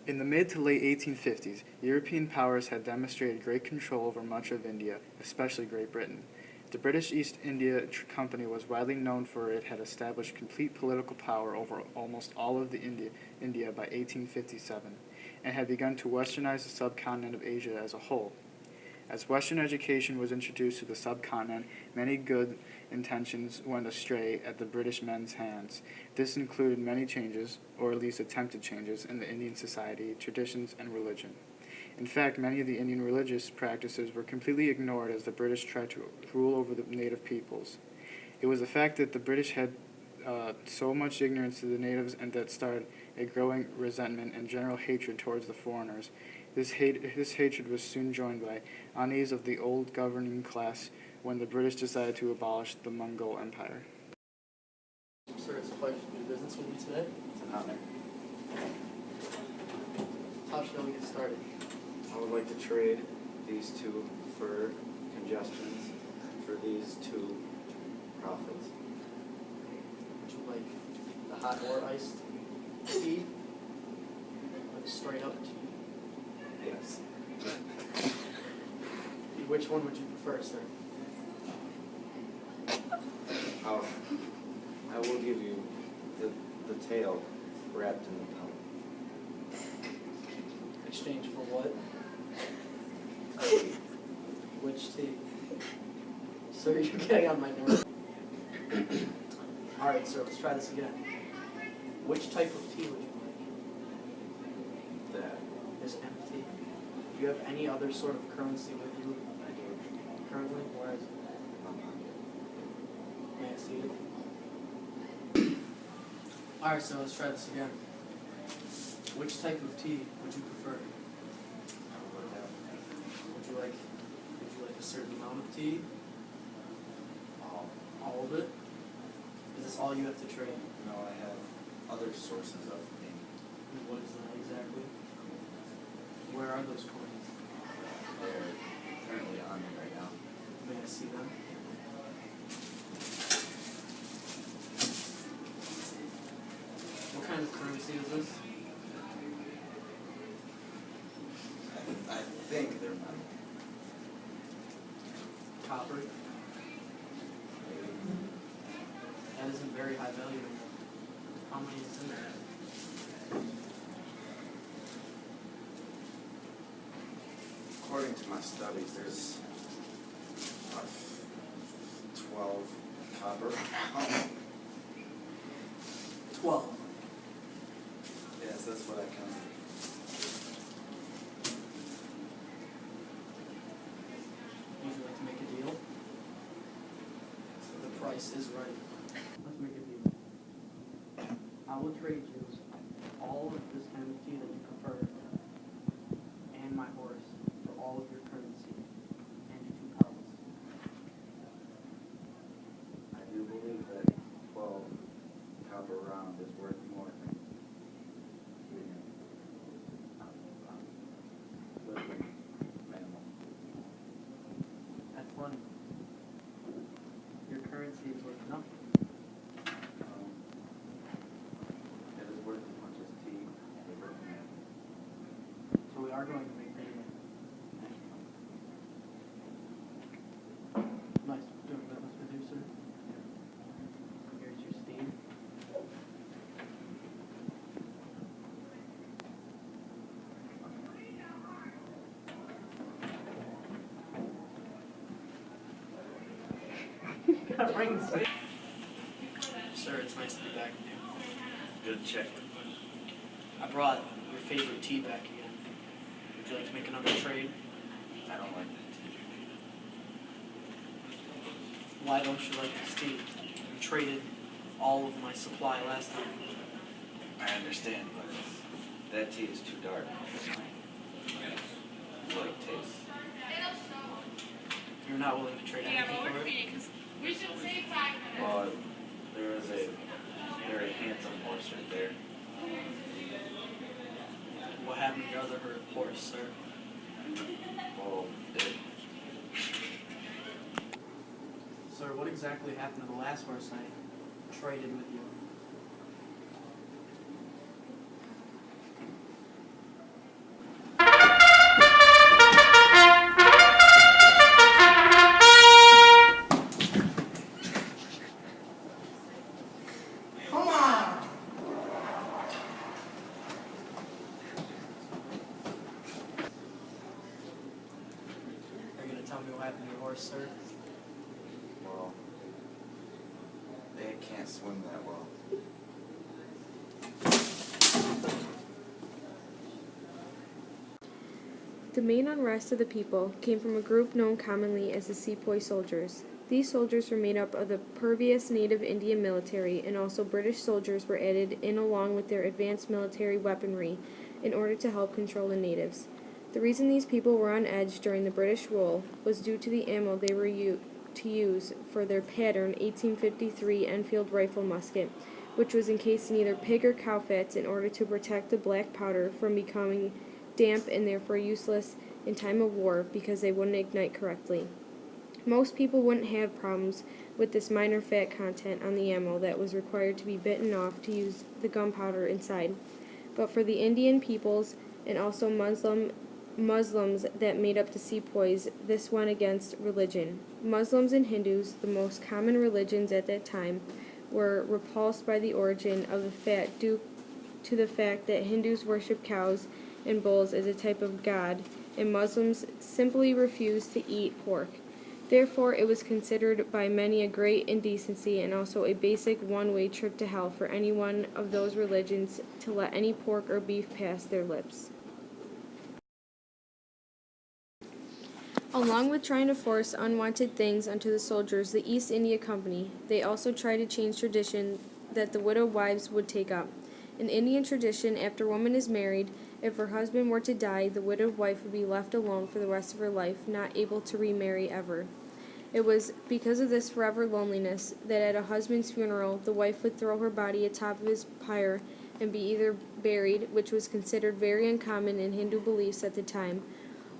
In the mid to late 1850s, European powers had demonstrated great control over much of India, especially Great Britain. The British East India Company was widely known for it had established complete political power over almost all of India by 1857, and had begun to westernize the subcontinent of Asia as a whole. As Western education was introduced to the subcontinent, many good intentions went astray at the British men's hands. This included many changes, or at least attempted changes, in the Indian society, traditions, and religion. In fact, many of the Indian religious practices were completely ignored as the British tried to rule over the native peoples. It was the fact that the British had so much ignorance to the natives and that started a growing resentment and general hatred towards the foreigners. This hatred was soon joined by unease of the old governing class when the British decided to abolish the Mongol Empire. Sir, it's a pleasure to do business with you today. It's an honor. How shall we get started? I would like to trade these two for congestions for these two profits. Would you like the hot or iced tea? Like straight up tea? Yes. Which one would you prefer, sir? I will give you the tail wrapped in the pellet. Exchange for what? Which tea? Sir, you're getting on my nerves. Alright, sir, let's try this again. Which type of tea would you like? That. This empty. Do you have any other sort of currency with you I do. currently? Where is it? May I see it? Alright, so let's try this again. Which type of tea would you prefer? Would you like a certain amount of tea? All of it? Is this all you have to trade? No, I have other sources of tea. And what is that exactly? Where are those coins? They're currently on me right now. May I see them? What kind of currency is this? I think they're metal. Copper? That isn't very high value. How many is in there? According to my studies, there's 12 copper. 12. Yes, that's what I counted. Would you like to make a deal? The price is right. Let's make a deal. I will trade you all of this kind of tea that you prefer and my horse for all of your currency and your 2 pellets. I do believe that 12 copper round is worth more than living mammal. That's funny. Your currency is worth nothing. It is worth as much as tea and living mammal. So we are going to make a deal. Nice doing business with you, sir. Here's your steam. Gotta bring this in. Sir, it's nice to be back with you. Good check. I brought your favorite tea back again. Would you like to make another trade? I don't like that tea. Why don't you like this tea? You traded all of my supply last time. I understand, but that tea is too dark. Like taste. You're not willing to trade anything for it? Well, there is a very handsome horse right there. What happened to your other horse, sir? Well, Sir, what exactly happened to the last horse I traded with you? tell me what happened to your horse, sir? Well, they can't swim that well. The main unrest of the people came from a group known commonly as the sepoy soldiers. These soldiers were made up of the pervious native Indian military, and also British soldiers were added in along with their advanced military weaponry in order to help control the natives. The reason these people were on edge during the British rule was due to the ammo they were to use for their pattern 1853 Enfield rifle musket, which was encased in either pig or cow fats in order to protect the black powder from becoming damp and therefore useless in time of war because they wouldn't ignite correctly. Most people wouldn't have problems with this minor fat content on the ammo that was required to be bitten off to use the gunpowder inside. But for the Indian peoples and also Muslims that made up the sepoys, this went against religion. Muslims and Hindus, the most common religions at that time, were repulsed by the origin of the fat due to the fact that Hindus worship cows and bulls as a type of god, and Muslims simply refused to eat pork. Therefore, it was considered by many a great indecency and also a basic one-way trip to hell for any one of those religions to let any pork or beef pass their lips. Along with trying to force unwanted things onto the soldiers, the East India Company, they also tried to change tradition that the widowed wives would take up. In Indian tradition, after a woman is married, if her husband were to die, the widowed wife would be left alone for the rest of her life, not able to remarry ever. It was because of this forever loneliness that at a husband's funeral, the wife would throw her body atop of his pyre and be either buried, which was considered very uncommon in Hindu beliefs at the time,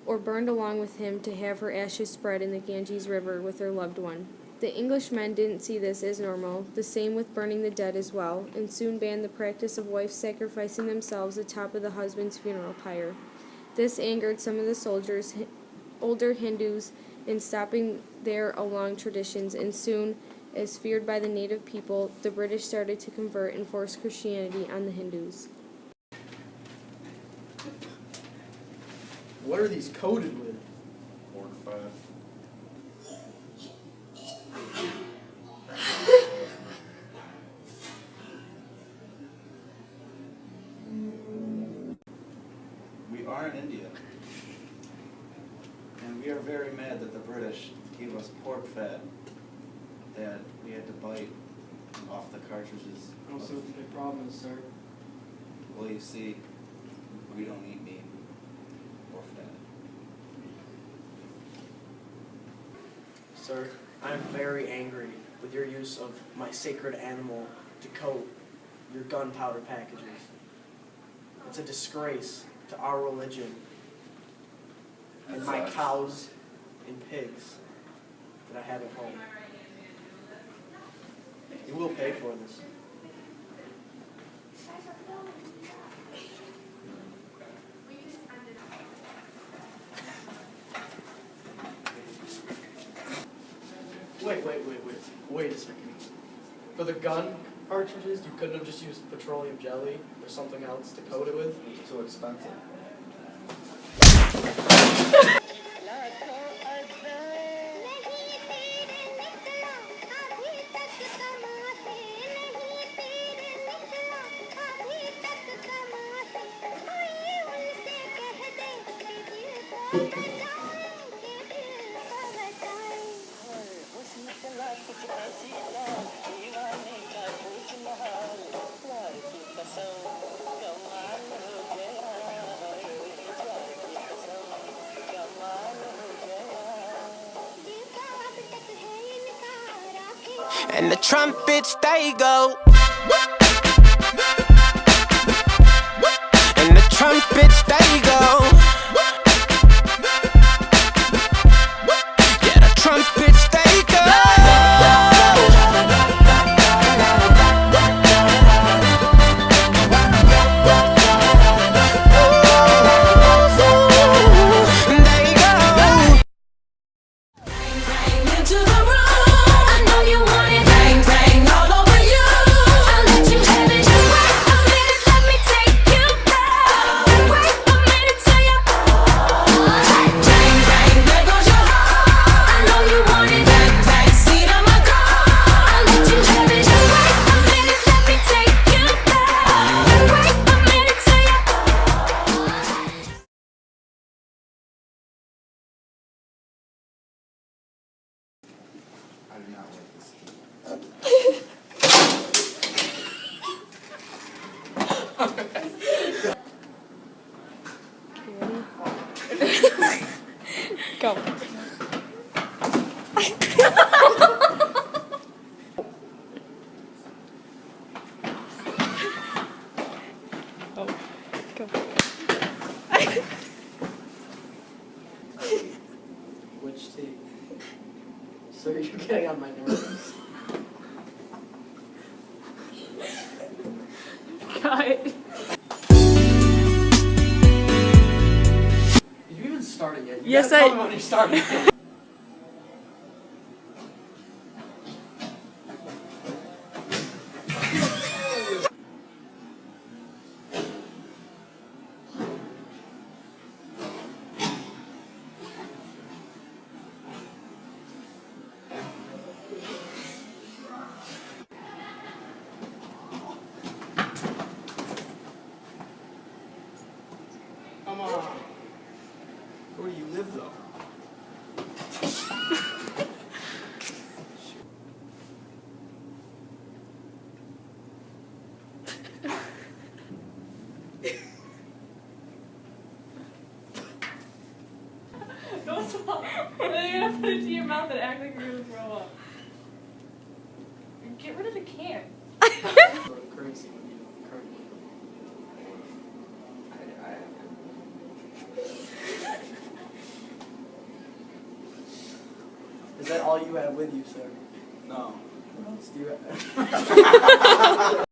or burned along with him to have her ashes spread in the Ganges River with her loved one. The Englishmen didn't see this as normal, the same with burning the dead as well, and soon banned the practice of wives sacrificing themselves atop of the husband's funeral pyre. This angered some of the soldiers, older Hindus, in stopping their along traditions, and soon, as feared by the native people, the British started to convert and force Christianity on the Hindus. What are these coated with? Pork fat. We are in India, and we are very mad that the British gave us pork fat that we had to bite off the cartridges. I don't see what the big problem is, sir. Well, you see, we don't eat meat or fat. Sir, I'm very angry with your use of my sacred animal to coat your gunpowder packages. It's a disgrace to our religion and my cows and pigs that I have at home. You will pay for this. Wait a second. For the gun cartridges, you couldn't have just used petroleum jelly or something else to coat it with? It's too expensive. And the trumpets they go, and the trumpets they go, yeah, the trumpets they go. Go. Oh, go. Which teeth? So you're getting on my nerves. Cut. Did you even start it yet? You Yes, gotta tell I- me when you started. Come on. Where do you live though? Don't stop. And then you're gonna put it to your mouth and act like you're gonna throw up. Get rid of the can. Sort of currency when you currently. Is that all you have with you, sir? No. What else do you have?